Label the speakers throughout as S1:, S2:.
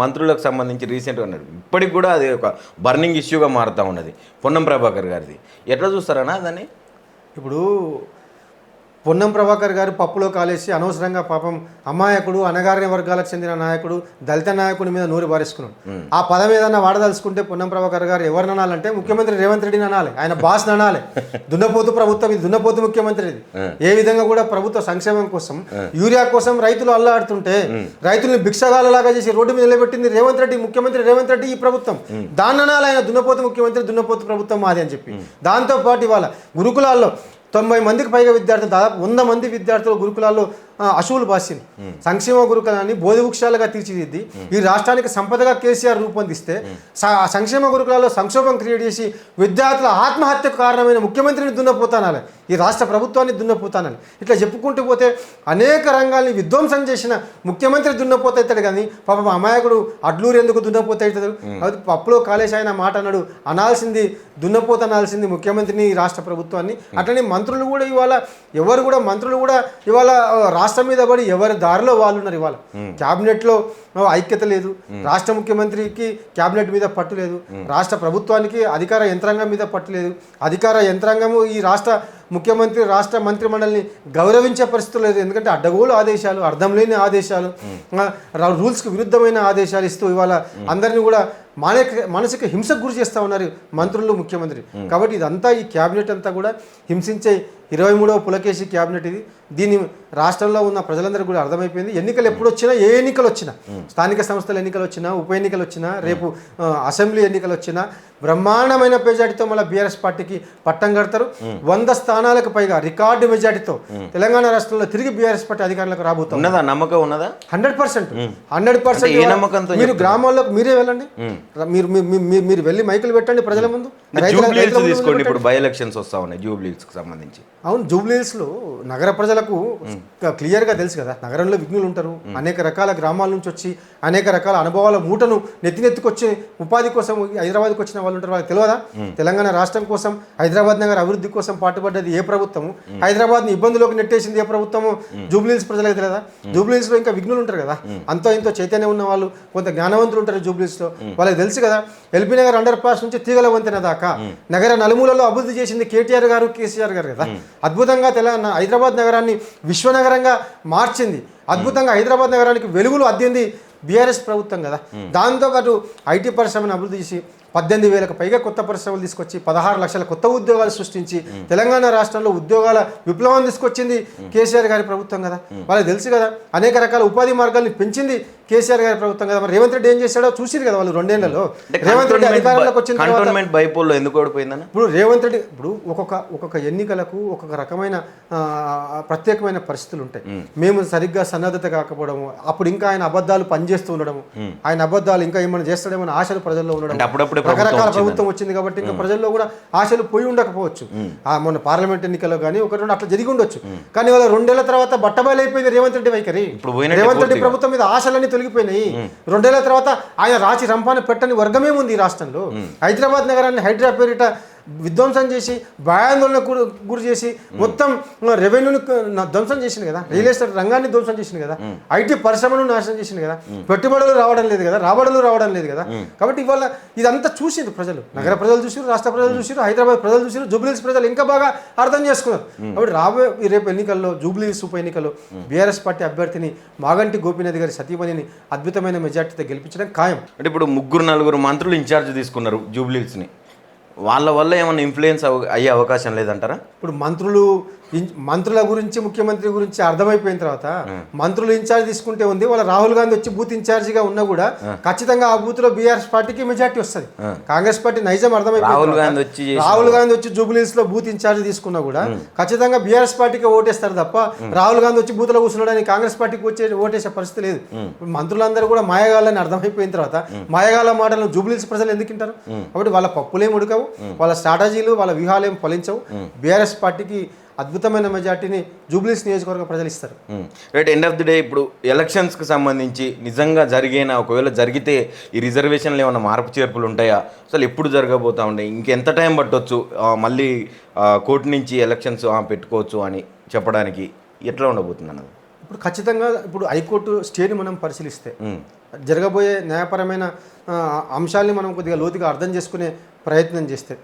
S1: మంత్రులకు సంబంధించి రీసెంట్గా ఉన్నాడు, ఇప్పటికి కూడా అది ఒక బర్నింగ్ ఇష్యూగా మారుతూ ఉన్నది పొన్నం ప్రభాకర్ గారిది. ఎట్లా చూస్తారన్నా దాన్ని?
S2: ఇప్పుడు పొన్నం ప్రభాకర్ గారు పప్పులో కాలేసి అనవసరంగా పాపం అమాయకుడు, అణగారిన వర్గాలకు చెందిన నాయకుడు, దళిత నాయకుడి మీద నూరి బారేసుకున్నాడు. ఆ పదం ఏదన్నా వాడదలుచుకుంటే పొన్నం ప్రభాకర్ గారు ఎవరిని అనాలంటే ముఖ్యమంత్రి రేవంత్ రెడ్డిని అనాలి, ఆయన బాస్ అనాలి. దున్నపోతు ప్రభుత్వం ఇది, దున్నపోతు ముఖ్యమంత్రి ఇది. ఏ విధంగా కూడా ప్రభుత్వ సంక్షేమం కోసం, యూరియా కోసం రైతులు అల్లాడుతుంటే రైతుల్ని భిక్షగాలలాగా చేసి రోడ్డు మీద నిలబెట్టింది రేవంత్ రెడ్డి, ముఖ్యమంత్రి రేవంత్ రెడ్డి, ఈ ప్రభుత్వం. దాన్ని అనాలి ఆయన దున్నపోతు ముఖ్యమంత్రి, దున్నపోతు ప్రభుత్వం మాది అని చెప్పి. దాంతోపాటు ఇవాళ గురుకులాల్లో 90 మందికి పైగా విద్యార్థులు, దాదాపు 100 మంది విద్యార్థులు గురుకులాల్లో అశువులు బాసింది. సంక్షేమ గురుకులాన్ని బోధివృక్షాలుగా తీర్చిదిద్ది ఈ రాష్ట్రానికి సంపదగా కేసీఆర్ రూపొందిస్తే సంక్షేమ గురుకులాల్లో సంక్షోభం క్రియేట్ చేసి విద్యార్థుల ఆత్మహత్యకు కారణమైన ముఖ్యమంత్రిని దున్నపోతానాలి, ఈ రాష్ట్ర ప్రభుత్వాన్ని దున్నపోతానాలి. ఇట్లా చెప్పుకుంటూ పోతే అనేక రంగాల్ని విధ్వంసం చేసిన ముఖ్యమంత్రి దున్నపోతాడు. కానీ పాపం అమాయకుడు అడ్లూరు ఎందుకు దున్నపోతాడు? అది పప్పులో కాలేసి ఆయన మాట అన్నాడు, అనాల్సింది దున్నపోత అనాల్సింది ముఖ్యమంత్రిని, ఈ రాష్ట్ర ప్రభుత్వాన్ని. అట్లనే మంత్రులు కూడా ఇవాళ మంత్రులు కూడా ఇవాళ రాష్ట్రం మీద పడి ఎవరి దారిలో వాళ్ళు ఉన్నారు. ఇవాళ క్యాబినెట్లో ఐక్యత లేదు, రాష్ట్ర ముఖ్యమంత్రికి క్యాబినెట్ మీద పట్టు లేదు, రాష్ట్ర ప్రభుత్వానికి అధికార యంత్రాంగం మీద పట్టు లేదు, అధికార యంత్రాంగము ఈ రాష్ట్ర ముఖ్యమంత్రి రాష్ట్ర మంత్రిమండలిని గౌరవించే పరిస్థితులు లేదు. ఎందుకంటే అడ్డగోలు ఆదేశాలు, అర్థం లేని ఆదేశాలు, రూల్స్కి విరుద్ధమైన ఆదేశాలు ఇస్తూ ఇవాళ అందరినీ కూడా మనసుకి హింసకు గురి చేస్తూ ఉన్నారు మంత్రులు, ముఖ్యమంత్రి. కాబట్టి ఇదంతా ఈ క్యాబినెట్ అంతా కూడా హింసించే 23వ పులకేశి క్యాబినెట్ ఇది. దీన్ని రాష్ట్రంలో ఉన్న ప్రజలందరూ కూడా అర్థమైపోయింది. ఎన్నికలు ఎప్పుడు వచ్చినా, ఏ ఎన్నికలు వచ్చినా, స్థానిక సంస్థల ఎన్నికలు వచ్చినా, ఉప ఎన్నికలు వచ్చినా, రేపు అసెంబ్లీ ఎన్నికలు వచ్చినా బ్రహ్మాండమైన మెజార్టీతో మళ్ళీ బీఆర్ఎస్ పార్టీకి పట్టం కడతారు. 100 స్థానాలకు పైగా రికార్డు మెజార్టీతో తెలంగాణ రాష్ట్రంలో తిరిగి బీఆర్ఎస్ పార్టీ అధికారులకు రాబోతుంది.
S1: నమ్మకం ఉన్నదా?
S2: 100%. మీరు గ్రామాల్లోకి మీరే వెళ్ళండి, మీరు వెళ్ళి మైకులు పెట్టండి ప్రజల ముందు.
S1: తీసుకోండి, ఇప్పుడు బై ఎలక్షన్స్ వస్తా ఉన్నాయి జూబ్లీహిల్స్కి సంబంధించి.
S2: అవును, జూబ్లీహిల్స్లో నగర ప్రజలకు క్లియర్గా తెలుసు కదా, నగరంలో విఘ్నులు ఉంటారు, అనేక రకాల గ్రామాల నుంచి వచ్చి అనేక రకాల అనుభవాల మూటను నెత్తికొచ్చి ఉపాధి కోసం హైదరాబాద్కి వచ్చిన వాళ్ళు ఉంటారు. వాళ్ళకి తెలియదా? తెలంగాణ రాష్ట్రం కోసం, హైదరాబాద్ నగర అభివృద్ధి కోసం పాటుపడ్డది ఏ ప్రభుత్వము, హైదరాబాద్ని ఇబ్బందులోకి నెట్టేసింది ఏ ప్రభుత్వము, జూబ్లీహిల్స్ ప్రజలకు తెలియదా? జూబ్లీహిల్స్లో ఇంకా విఘ్నులు ఉంటారు కదా, అంతో ఇంతో చైతన్యం ఉన్న వాళ్ళు, కొంత జ్ఞానవంతులు ఉంటారు జూబ్లీహిల్స్లో, వాళ్ళకి తెలుసు కదా. ఎల్బీ నగర్ అండర్ పాస్ నుంచి తీగల వంతెన దాకా నగర నలుమూలలో అభివృద్ధి చేసింది కేటీఆర్ గారు, కేసీఆర్ గారు కదా. అద్భుతంగా హైదరాబాద్ నగరాన్ని విశ్వనగరంగా మార్చింది, అద్భుతంగా హైదరాబాద్ నగరానికి వెలుగులు అద్దింది బీఆర్ఎస్ ప్రభుత్వం కదా. దాంతోపాటు ఐటీ పరిశ్రమను అభివృద్ధి చేసి 18,000కు పైగా కొత్త పరిశ్రమలు తీసుకొచ్చి 16 లక్షల కొత్త ఉద్యోగాలు సృష్టించి తెలంగాణ రాష్ట్రంలో ఉద్యోగాల విప్లవం తీసుకొచ్చింది కేసీఆర్ గారి ప్రభుత్వం కదా. వాళ్ళకి తెలుసు కదా, అనేక రకాల ఉపాధి మార్గాల్ని పెంచింది కేసీఆర్ గారి ప్రభుత్వం కదా. మరి రేవంత్ రెడ్డి ఏం చేశాడో చూసిరు కదా వాళ్ళు 2 ఏళ్లలో. రేవంత్ రెడ్డి అధికారంలోకి వచ్చిన ఇప్పుడు రేవంత్ రెడ్డి ఇప్పుడు ఒక్కొక్క ఎన్నికలకు ఒక్కొక్క రకమైన ప్రత్యేకమైన పరిస్థితులు ఉంటాయి. మేము సరిగ్గా సన్నద్ధత కాకపోవడము, అప్పుడు ఇంకా ఆయన అబద్ధాలు పనిచేస్తూ ఉండడము, ఆయన అబద్ధాలు ఇంకా ఏమైనా చేస్తాడేమో ఆశలు ప్రజల్లో ఉండడం, రకరకాల ప్రభుత్వం వచ్చింది కాబట్టి ఇంకా ప్రజల్లో కూడా ఆశలు పోయి ఉండకపోవచ్చు. మొన్న పార్లమెంట్ ఎన్నికల్లో కానీ 1-2 అట్లా జరిగి ఉండొచ్చు. కానీ వాళ్ళ 2 ఏళ్ల తర్వాత బట్టబయలైపోయింది రేవంత్ రెడ్డి వైఖరి. రేవంత్ రెడ్డి ప్రభుత్వం మీద ఆశలన్నీ తొలగిపోయినాయి. 2 ఏళ్ల తర్వాత ఆయన రాచి రంపాన్ని పెట్టని వర్గమే ఉంది ఈ రాష్ట్రంలో. హైదరాబాద్ నగరాన్ని హైడ్రా పేరిట విధ్వంసం చేసి, భయాందోళనకు గురి చేసి, మొత్తం రెవెన్యూని ధ్వంసం చేసింది కదా, రియల్ ఎస్టేట్ రంగాన్ని ధ్వంసం చేసింది కదా, ఐటీ పరిశ్రమను నాశనం చేసింది కదా, పెట్టుబడులు రావడం లేదు కదా, రాబడులు రావడం లేదు కదా. కాబట్టి ఇవాళ ఇదంతా చూసింది ప్రజలు, నగర ప్రజలు చూసారు, రాష్ట్ర ప్రజలు చూసారు, హైదరాబాద్ ప్రజలు చూసారు, జూబ్లీహిల్స్ ప్రజలు ఇంకా బాగా అర్థం చేసుకున్నారు. కాబట్టి రాబోయే రేపు ఎన్నికల్లో జూబ్లీహిల్స్ ఉప ఎన్నికల్లో బీఆర్ఎస్ పార్టీ అభ్యర్థిని మాగంటి గోపీనాథ్ గారి సతీమణిని అద్భుతమైన మెజార్టీతో గెలిపించడం ఖాయం.
S1: అంటే ఇప్పుడు 3-4 మంత్రులు ఇన్ఛార్జ్ తీసుకున్నారు జూబ్లీహిల్స్ని, వాళ్ళ వల్ల ఏమైనా ఇన్ఫ్లుయెన్స్ అయ్యే అవకాశం లేదంటారా?
S2: ఇప్పుడు మంత్రుల గురించి, ముఖ్యమంత్రి గురించి అర్థమైపోయిన తర్వాత మంత్రులు ఇన్ఛార్జ్ తీసుకుంటే ఉంది. వాళ్ళ రాహుల్ గాంధీ వచ్చి బూత్ ఇన్ఛార్జిగా ఉన్నా కూడా ఖచ్చితంగా ఆ బూత్ లో బీఆర్ఎస్ పార్టీకి మెజార్టీ వస్తుంది. కాంగ్రెస్ పార్టీ నైజం అర్థమైపోయింది. రాహుల్ గాంధీ వచ్చి జూబ్లీహిల్స్ లో బూత్ ఇన్ఛార్జ్ తీసుకున్నా కూడా ఖచ్చితంగా బీఆర్ఎస్ పార్టీకి ఓటేస్తారు తప్ప రాహుల్ గాంధీ వచ్చి బూత్ లో కూర్చున్నాడని కాంగ్రెస్ పార్టీకి ఓటేసే పరిస్థితి లేదు. మంత్రులందరూ కూడా మాయగాళ్ళని అర్థమైపోయిన తర్వాత మాయగాళ్ళ మాటలను జూబ్లీహిల్స్ ప్రజలు ఎందుకు వింటారు? కాబట్టి వాళ్ళ పప్పులేం ఉడకవు, వాళ్ళ స్ట్రాటజీలు, వాళ్ళ వ్యూహాలేం ఫలించవు. బీఆర్ఎస్ పార్టీకి అద్భుతమైన మెజార్టీని జూబ్లీహిల్స్ నియోజకవర్గ ప్రజలు ఇస్తారు.
S1: Right, end of the day ఇప్పుడు ఎలక్షన్స్కి సంబంధించి నిజంగా ఒకవేళ జరిగితే ఈ రిజర్వేషన్లు ఏమైనా మార్పు చేర్పులు ఉంటాయా, అసలు ఎప్పుడు జరగబోతా ఉంటాయి, ఇంకెంత టైం పట్టవచ్చు మళ్ళీ కోర్టు నుంచి ఎలక్షన్స్ పెట్టుకోవచ్చు అని చెప్పడానికి ఎట్లా ఉండబోతుంది అన్నది?
S2: ఇప్పుడు ఖచ్చితంగా ఇప్పుడు హైకోర్టు స్టేని మనం పరిశీలిస్తే జరగబోయే న్యాయపరమైన అంశాల్ని మనం కొద్దిగా లోతుగా అర్థం చేసుకునే ప్రయత్నం చేస్తే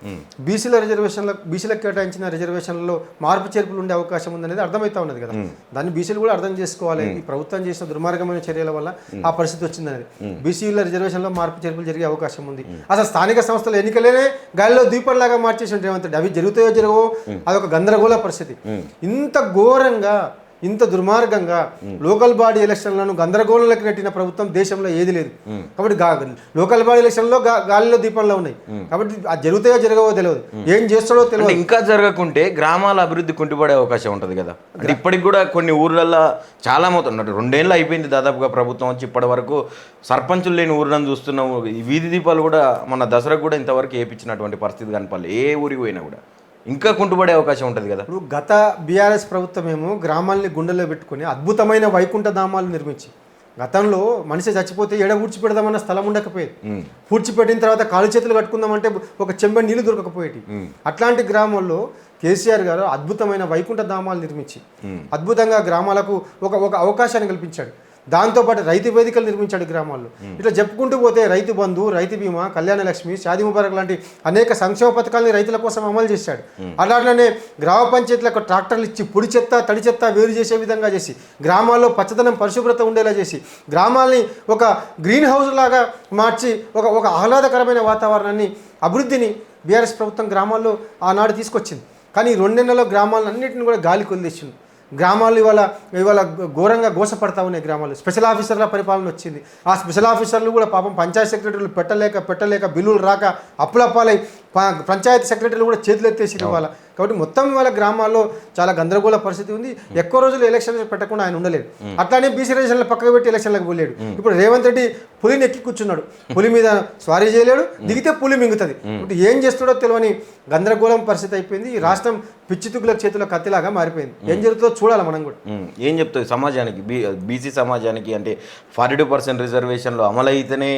S2: బీసీలకు కేటాయించిన రిజర్వేషన్లలో మార్పు చేర్పులు ఉండే అవకాశం ఉందనేది అర్థమవుతా ఉన్నది కదా. దాన్ని బీసీలు కూడా అర్థం చేసుకోవాలి. ఈ ప్రభుత్వం చేసిన దుర్మార్గమైన చర్యల వల్ల ఆ పరిస్థితి వచ్చిందనేది. బీసీల రిజర్వేషన్లో మార్పు చేర్పులు జరిగే అవకాశం ఉంది. అసలు స్థానిక సంస్థల ఎన్నికలనే గాలిలో దీపంలాగా మార్చేసి రేవంత్ రెడ్డి. అవి జరుగుతాయో జరగవో అదొక గందరగోళ పరిస్థితి. ఇంత ఘోరంగా ఇంత దుర్మార్గంగా లోకల్ బాడీ ఎలక్షన్లను గందరగోళంలోకి నెట్టిన ప్రభుత్వం దేశంలో ఏది లేదు. కాబట్టి లోకల్ బాడీ ఎలక్షన్లో గాలిలో దీపంలో ఉన్నాయి. కాబట్టి అది జరుగుతాయో జరగవో తెలియదు, ఏం చేస్తాడో తెలియదు.
S1: ఇంకా జరగకుంటే గ్రామాల అభివృద్ధి కుంటుపడే అవకాశం ఉంటుంది కదా. అంటే ఇప్పటికి కూడా కొన్ని ఊర్లలో చాలా మొత్తం 2 ఏళ్ళు అయిపోయింది దాదాపుగా ప్రభుత్వం వచ్చి ఇప్పటి వరకు సర్పంచులు లేని ఊర్లను చూస్తున్నాము. ఈ వీధి దీపాలు కూడా మన దసరాకు కూడా ఇంతవరకు వేయించినటువంటి పరిస్థితి కనపాలి. ఏ ఊరికి పోయినా కూడా ఇంకా కుంటుపడే అవకాశం ఉంటుంది కదా.
S2: ఇప్పుడు గత బీఆర్ఎస్ ప్రభుత్వం ఏమో గ్రామాల్ని గుండెల్లో పెట్టుకుని అద్భుతమైన వైకుంఠ ధామాలు నిర్మించి, గతంలో మనిషి చచ్చిపోతే ఎడ పూడ్చిపెడదామన్న స్థలం ఉండకపోయేది. పూడ్చిపెట్టిన తర్వాత కాలు చేతులు కట్టుకుందామంటే ఒక చెంబడి నీళ్లు దొరకకపోయేటి. అట్లాంటి గ్రామాల్లో కేసీఆర్ గారు అద్భుతమైన వైకుంఠ ధామాలు నిర్మించి అద్భుతంగా గ్రామాలకు ఒక అవకాశాన్ని కల్పించాడు. దాంతోపాటు రైతు వేదికలు నిర్మించాడు గ్రామాల్లో. ఇట్లా చెప్పుకుంటూ పోతే రైతు బంధు, రైతు బీమా, కళ్యాణ లక్ష్మి, షాదీ ముబారక్ లాంటి అనేక సంక్షేమ పథకాలని రైతుల కోసం అమలు చేశాడు. అలానే గ్రామ పంచాయతీలకు ట్రాక్టర్లు ఇచ్చి పొడి చెత్త తడి చెత్త వేరు చేసే విధంగా చేసి, గ్రామాల్లో పచ్చదనం పరిశుభ్రత ఉండేలా చేసి, గ్రామాల్ని ఒక గ్రీన్ హౌస్ లాగా మార్చి ఒక ఆహ్లాదకరమైన వాతావరణాన్ని, అభివృద్ధిని బీఆర్ఎస్ ప్రభుత్వం గ్రామాల్లో ఆనాడు తీసుకొచ్చింది. కానీ 2 నెలల్లో గ్రామాలన్నింటిని కూడా గాలి కొలిదేసింది. గ్రామాలు ఇవాళ ఘోరంగా గోసపడతా ఉన్నాయి. గ్రామాలు స్పెషల్ ఆఫీసర్ల పరిపాలన వచ్చింది. ఆ స్పెషల్ ఆఫీసర్లు కూడా పాపం పంచాయతీ సెక్రటరీలు పెట్టలేక బిల్లులు రాక అప్పులపాలై పంచాయతీ సెక్రటరీలు కూడా చేతులు ఎత్తేసి ఇవ్వాలి. కాబట్టి మొత్తం ఇవాళ గ్రామాల్లో చాలా గందరగోళ పరిస్థితి ఉంది. ఎక్కువ రోజులు ఎలక్షన్లు పెట్టకుండా ఆయన ఉండలేదు. అట్లానే బీసీ రిజర్వేషన్లు పక్కకు పెట్టి ఎలక్షన్లకు పోలేడు. ఇప్పుడు రేవంత్ రెడ్డి పులిని ఎక్కి కూర్చున్నాడు. పులి మీద స్వారీ చేయలేడు, దిగితే పులి మింగుతుంది. ఇప్పుడు ఏం చేస్తాడో తెలియని గందరగోళం పరిస్థితి అయిపోయింది. ఈ రాష్ట్రం పిచ్చితుకుల చేతుల కత్తిలాగా మారిపోయింది. ఏం జరుగుతుందో చూడాలి మనం కూడా.
S1: ఏం చెప్తుంది సమాజానికి, బీసీ సమాజానికి? అంటే 42% రిజర్వేషన్లో అమలైతేనే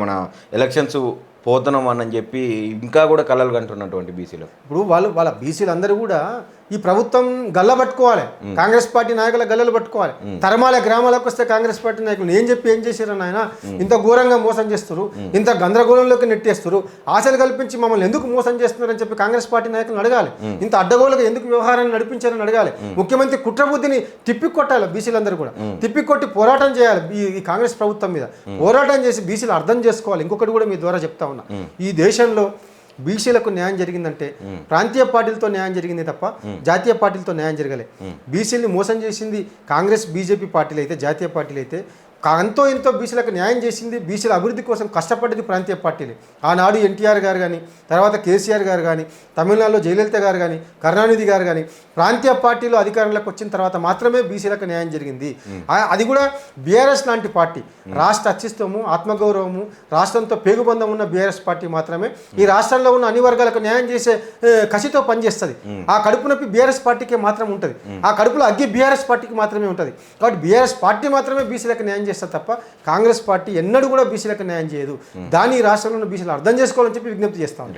S1: మన ఎలక్షన్స్ పోతున్నాం అని చెప్పి ఇంకా కూడా కలలు కంటున్నటువంటి బీసీలో
S2: ఇప్పుడు వాళ్ళ బీసీలు అందరూ కూడా ఈ ప్రభుత్వం గల్ల పట్టుకోవాలి. కాంగ్రెస్ పార్టీ నాయకుల గల్లలు పట్టుకోవాలి. తరమాల గ్రామాలకు వస్తే కాంగ్రెస్ పార్టీ నాయకులు ఏం చేశారని ఆయన ఇంత ఘోరంగా మోసం చేస్తారు, ఇంత గందరగోళంలోకి నెట్టేస్తారు, ఆశలు కల్పించి మమ్మల్ని ఎందుకు మోసం చేస్తున్నారని చెప్పి కాంగ్రెస్ పార్టీ నాయకులను అడగాలి. ఇంత అడ్డగోలుగా ఎందుకు వ్యవహారాన్ని నడిపించారని అడగాలి. ముఖ్యమంత్రి కుట్రబుద్ధిని తిప్పికొట్టాలి. బీసీలందరూ కూడా తిప్పికొట్టి పోరాటం చేయాలి. ఈ కాంగ్రెస్ ప్రభుత్వం మీద పోరాటం చేసి బీసీలు అర్థం చేసుకోవాలి. ఇంకొకటి కూడా మీ ద్వారా చెప్తా ఉన్నా, ఈ దేశంలో బీసీలకు న్యాయం జరిగిందంటే ప్రాంతీయ పార్టీలతో న్యాయం జరిగింది తప్ప జాతీయ పార్టీలతో న్యాయం జరగలే. బీసీలని మోసం చేసింది కాంగ్రెస్ బీజేపీ పార్టీలు అయితే, జాతీయ పార్టీలు అయితే ఎంతో బీసీలకు న్యాయం చేసింది, బీసీల అభివృద్ధి కోసం కష్టపడ్డది ప్రాంతీయ పార్టీలే. ఆనాడు ఎన్టీఆర్ గారు కానీ, తర్వాత కేసీఆర్ గారు కానీ, తమిళనాడులో జయలలిత గారు కానీ, కరుణానిధి గారు కానీ ప్రాంతీయ పార్టీలో అధికారంలోకి వచ్చిన తర్వాత మాత్రమే బీసీలకు న్యాయం జరిగింది. అది కూడా బీఆర్ఎస్ లాంటి పార్టీ, రాష్ట్ర అస్తిత్వము, ఆత్మగౌరవము, రాష్ట్రంతో పేగుబంధం ఉన్న బీఆర్ఎస్ పార్టీ మాత్రమే ఈ రాష్ట్రంలో ఉన్న అన్ని వర్గాలకు న్యాయం చేసే కసితో పనిచేస్తుంది. ఆ కడుపు నొప్పి బీఆర్ఎస్ పార్టీకే మాత్రం ఉంటుంది. ఆ కడుపులో అగ్గి బీఆర్ఎస్ పార్టీకి మాత్రమే ఉంటుంది. కాబట్టి బీఆర్ఎస్ పార్టీ మాత్రమే బీసీలకు న్యాయం చేస్తారు తప్ప కాంగ్రెస్ పార్టీ ఎన్నడూ కూడా బీసీలకు న్యాయం చేయదు. దాన్ని ఈ రాష్ట్రంలో బీసీలు అర్థం చేసుకోవాలని చెప్పి విజ్ఞప్తి చేస్తాం.